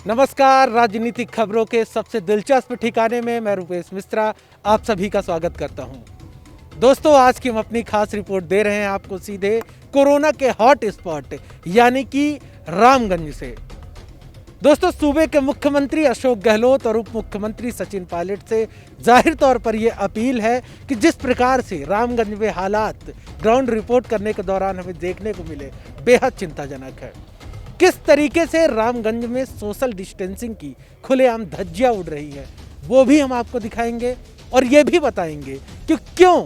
नमस्कार, राजनीतिक खबरों के सबसे दिलचस्प ठिकाने में मैं रुपेश मिश्रा आप सभी का स्वागत करता हूं। दोस्तों, आज की हम अपनी खास रिपोर्ट दे रहे हैं आपको सीधे कोरोना के हॉट स्पॉट यानी कि रामगंज से। दोस्तों, सूबे के मुख्यमंत्री अशोक गहलोत और उप मुख्यमंत्री सचिन पायलट से जाहिर तौर पर यह अपील है कि जिस प्रकार से रामगंज में हालात ग्राउंड रिपोर्ट करने के दौरान हमें देखने को मिले, बेहद चिंताजनक है। किस तरीके से रामगंज में सोशल डिस्टेंसिंग की खुलेआम धज्जियां उड़ रही है, वो भी हम आपको दिखाएंगे और ये भी बताएंगे कि क्यों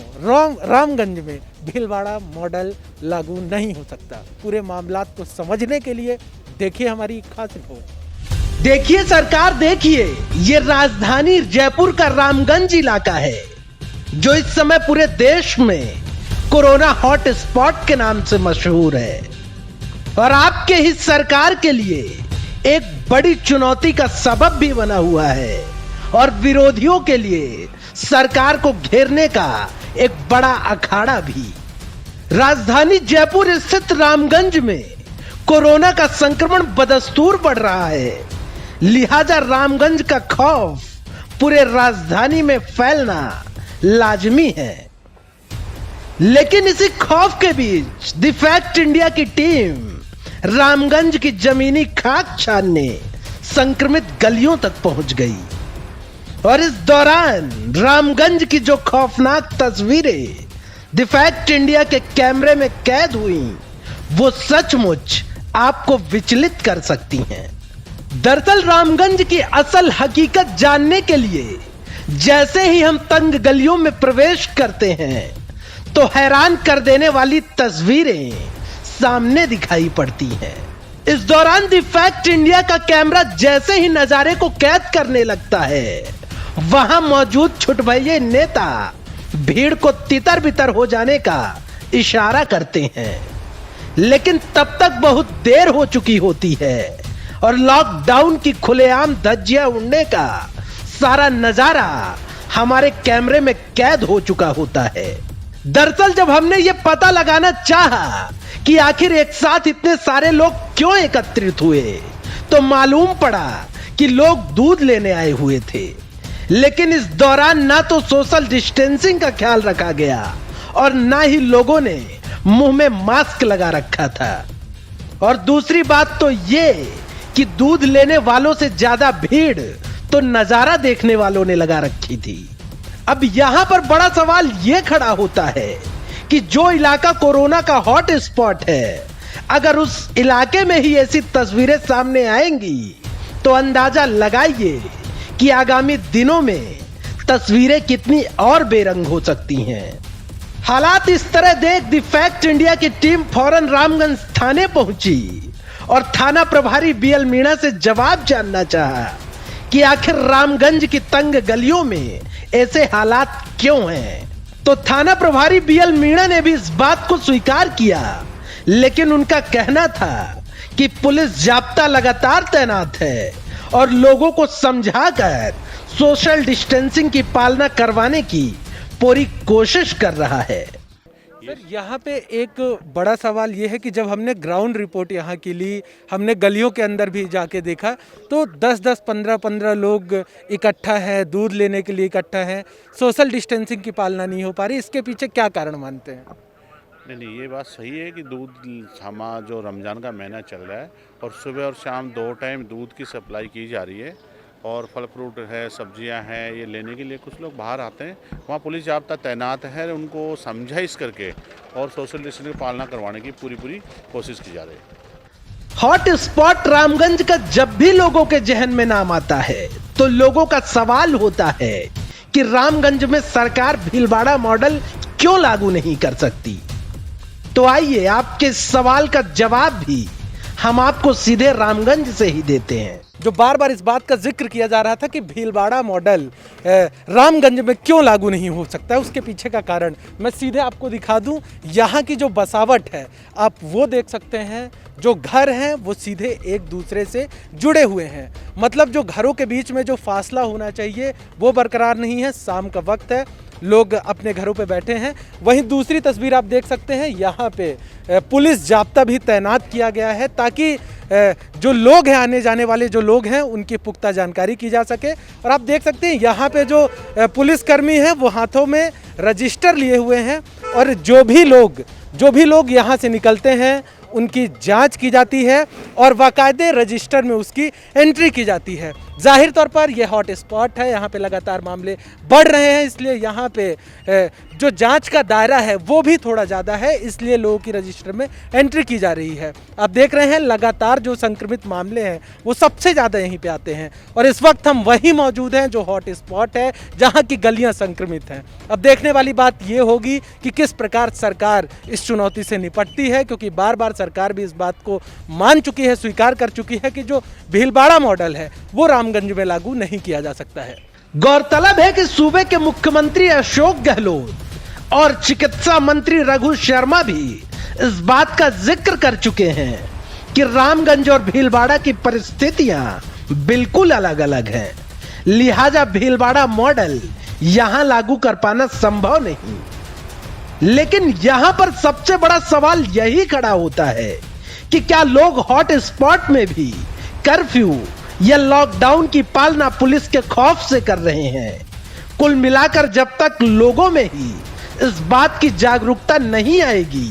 रामगंज में भीलवाड़ा मॉडल लागू नहीं हो सकता। पूरे मामलात को समझने के लिए देखिए हमारी खास रिपोर्ट। देखिए सरकार, देखिए ये राजधानी जयपुर का रामगंज इलाका है जो इस समय पूरे देश में कोरोना हॉट स्पॉट के नाम से मशहूर है और आपके ही सरकार के लिए एक बड़ी चुनौती का सबब भी बना हुआ है और विरोधियों के लिए सरकार को घेरने का एक बड़ा अखाड़ा भी। राजधानी जयपुर स्थित रामगंज में कोरोना का संक्रमण बदस्तूर बढ़ रहा है, लिहाजा रामगंज का खौफ पूरे राजधानी में फैलना लाजमी है। लेकिन इसी खौफ के बीच द फैक्ट इंडिया की टीम रामगंज की जमीनी खाक छानने संक्रमित गलियों तक पहुंच गई और इस दौरान रामगंज की जो खौफनाक तस्वीरें द फैक्ट इंडिया के कैमरे में कैद हुई, वो सचमुच आपको विचलित कर सकती हैं। दरअसल रामगंज की असल हकीकत जानने के लिए जैसे ही हम तंग गलियों में प्रवेश करते हैं तो हैरान कर देने वाली तस्वीरें सामने दिखाई पड़ती हैं। इस दौरान द फैक्ट इंडिया का कैमरा जैसे ही नजारे को कैद करने लगता है, वहां मौजूद छुटभइये नेता भीड़ को तितर बितर हो जाने का इशारा करते हैं, लेकिन तब तक बहुत देर हो चुकी होती है और लॉकडाउन की खुलेआम धज्जियां उड़ने का सारा नजारा हमारे कैमरे में कैद हो चुका होता है। दरअसल जब हमने ये पता लगाना चाहा कि आखिर एक साथ इतने सारे लोग क्यों एकत्रित हुए, तो मालूम पड़ा कि लोग दूध लेने आए हुए थे, लेकिन इस दौरान ना तो सोशल डिस्टेंसिंग का ख्याल रखा गया और ना ही लोगों ने मुंह में मास्क लगा रखा था। और दूसरी बात तो ये कि दूध लेने वालों से ज्यादा भीड़ तो नजारा देखने वालों ने लगा रखी थी। अब यहां पर बड़ा सवाल यह खड़ा होता है कि जो इलाका कोरोना का हॉट स्पॉट है, अगर उस इलाके में ही ऐसी तस्वीरें सामने आएंगी तो अंदाजा लगाइए कि आगामी दिनों में तस्वीरें कितनी और बेरंग हो सकती हैं। हालात इस तरह देख द फैक्ट इंडिया की टीम फौरन रामगंज थाने पहुंची और थाना प्रभारी बीएल मीणा से जवाब जानना चाहा कि आखिर रामगंज की तंग गलियों में ऐसे हालात क्यों हैं। तो थाना प्रभारी बीएल मीणा ने भी इस बात को स्वीकार किया, लेकिन उनका कहना था कि पुलिस जाब्ता लगातार तैनात है और लोगों को समझाकर सोशल डिस्टेंसिंग की पालना करवाने की पूरी कोशिश कर रहा है। सर, यहाँ पे एक बड़ा सवाल ये है कि जब हमने ग्राउंड रिपोर्ट यहाँ की ली, हमने गलियों के अंदर भी जाके देखा तो 10-10, 15-15 लोग इकट्ठा है, दूध लेने के लिए इकट्ठा है, सोशल डिस्टेंसिंग की पालना नहीं हो पा रही। इसके पीछे क्या कारण मानते हैं? नहीं, ये बात सही है कि दूध जो रमज़ान का महीना चल रहा है और सुबह और शाम 2 टाइम दूध की सप्लाई की जा रही है और फल फ्रूट है, सब्जियां हैं, ये लेने के लिए कुछ लोग बाहर आते हैं। वहाँ पुलिस जाब्ता तैनात है, उनको समझाइश करके और सोशल डिस्टेंसिंग की पालना करवाने की पूरी कोशिश की जा रही है। हॉट स्पॉट रामगंज का जब भी लोगों के जहन में नाम आता है तो लोगों का सवाल होता है कि रामगंज में सरकार भीलवाड़ा मॉडल क्यों लागू नहीं कर सकती। तो आइए आपके सवाल का जवाब भी हम आपको सीधे रामगंज से ही देते हैं। जो बार बार इस बात का जिक्र किया जा रहा था कि भीलवाड़ा मॉडल रामगंज में क्यों लागू नहीं हो सकता है, उसके पीछे का कारण मैं सीधे आपको दिखा दूं। यहाँ की जो बसावट है आप वो देख सकते हैं, जो घर हैं वो सीधे एक दूसरे से जुड़े हुए हैं, मतलब जो घरों के बीच में जो फासला होना चाहिए वो बरकरार नहीं है। शाम का वक्त है, लोग अपने घरों पे बैठे हैं। वहीं दूसरी तस्वीर आप देख सकते हैं, यहाँ पे पुलिस जाब्ता भी तैनात किया गया है ताकि जो लोग हैं, आने जाने वाले जो लोग हैं, उनकी पुख्ता जानकारी की जा सके। और आप देख सकते हैं यहाँ पे जो पुलिसकर्मी हैं वो हाथों में रजिस्टर लिए हुए हैं और जो भी लोग यहाँ से निकलते हैं उनकी जांच की जाती है और बाकायदे रजिस्टर में उसकी एंट्री की जाती है। जाहिर तौर पर यह हॉट स्पॉट है, यहाँ पे लगातार मामले बढ़ रहे हैं, इसलिए यहाँ पे जो जांच का दायरा है वो भी थोड़ा ज़्यादा है, इसलिए लोगों की रजिस्टर में एंट्री की जा रही है। आप देख रहे हैं लगातार जो संक्रमित मामले हैं वो सबसे ज़्यादा यहीं पे आते हैं और इस वक्त हम वहीं मौजूद हैं जो हॉट स्पॉट है, जहाँ की गलियाँ संक्रमित हैं। अब देखने वाली बात ये होगी कि किस प्रकार सरकार इस चुनौती से निपटती है, क्योंकि बार बार सरकार भी इस बात को मान चुकी है, स्वीकार कर चुकी है कि जो भीलवाड़ा मॉडल है वो रामगंज में लागू नहीं किया जा सकता है। गौरतलब है कि सूबे के मुख्यमंत्री अशोक गहलोत और चिकित्सा मंत्री रघु शर्मा भी इस बात का जिक्र कर चुके हैं कि रामगंज और भीलवाड़ा की परिस्थितियां बिल्कुल अलग अलग हैं, लिहाजा भीलवाड़ा मॉडल यहां लागू कर पाना संभव नहीं। लेकिन यहां पर सबसे बड़ा सवाल यही खड़ा होता है कि क्या लोग हॉट स्पॉट में भी कर्फ्यू या लॉकडाउन की पालना पुलिस के खौफ से कर रहे हैं। कुल मिलाकर जब तक लोगों में ही इस बात की जागरूकता नहीं आएगी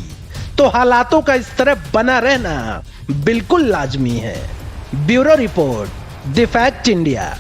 तो हालातों का इस तरह बना रहना बिल्कुल लाजमी है। Bureau report, the fact India.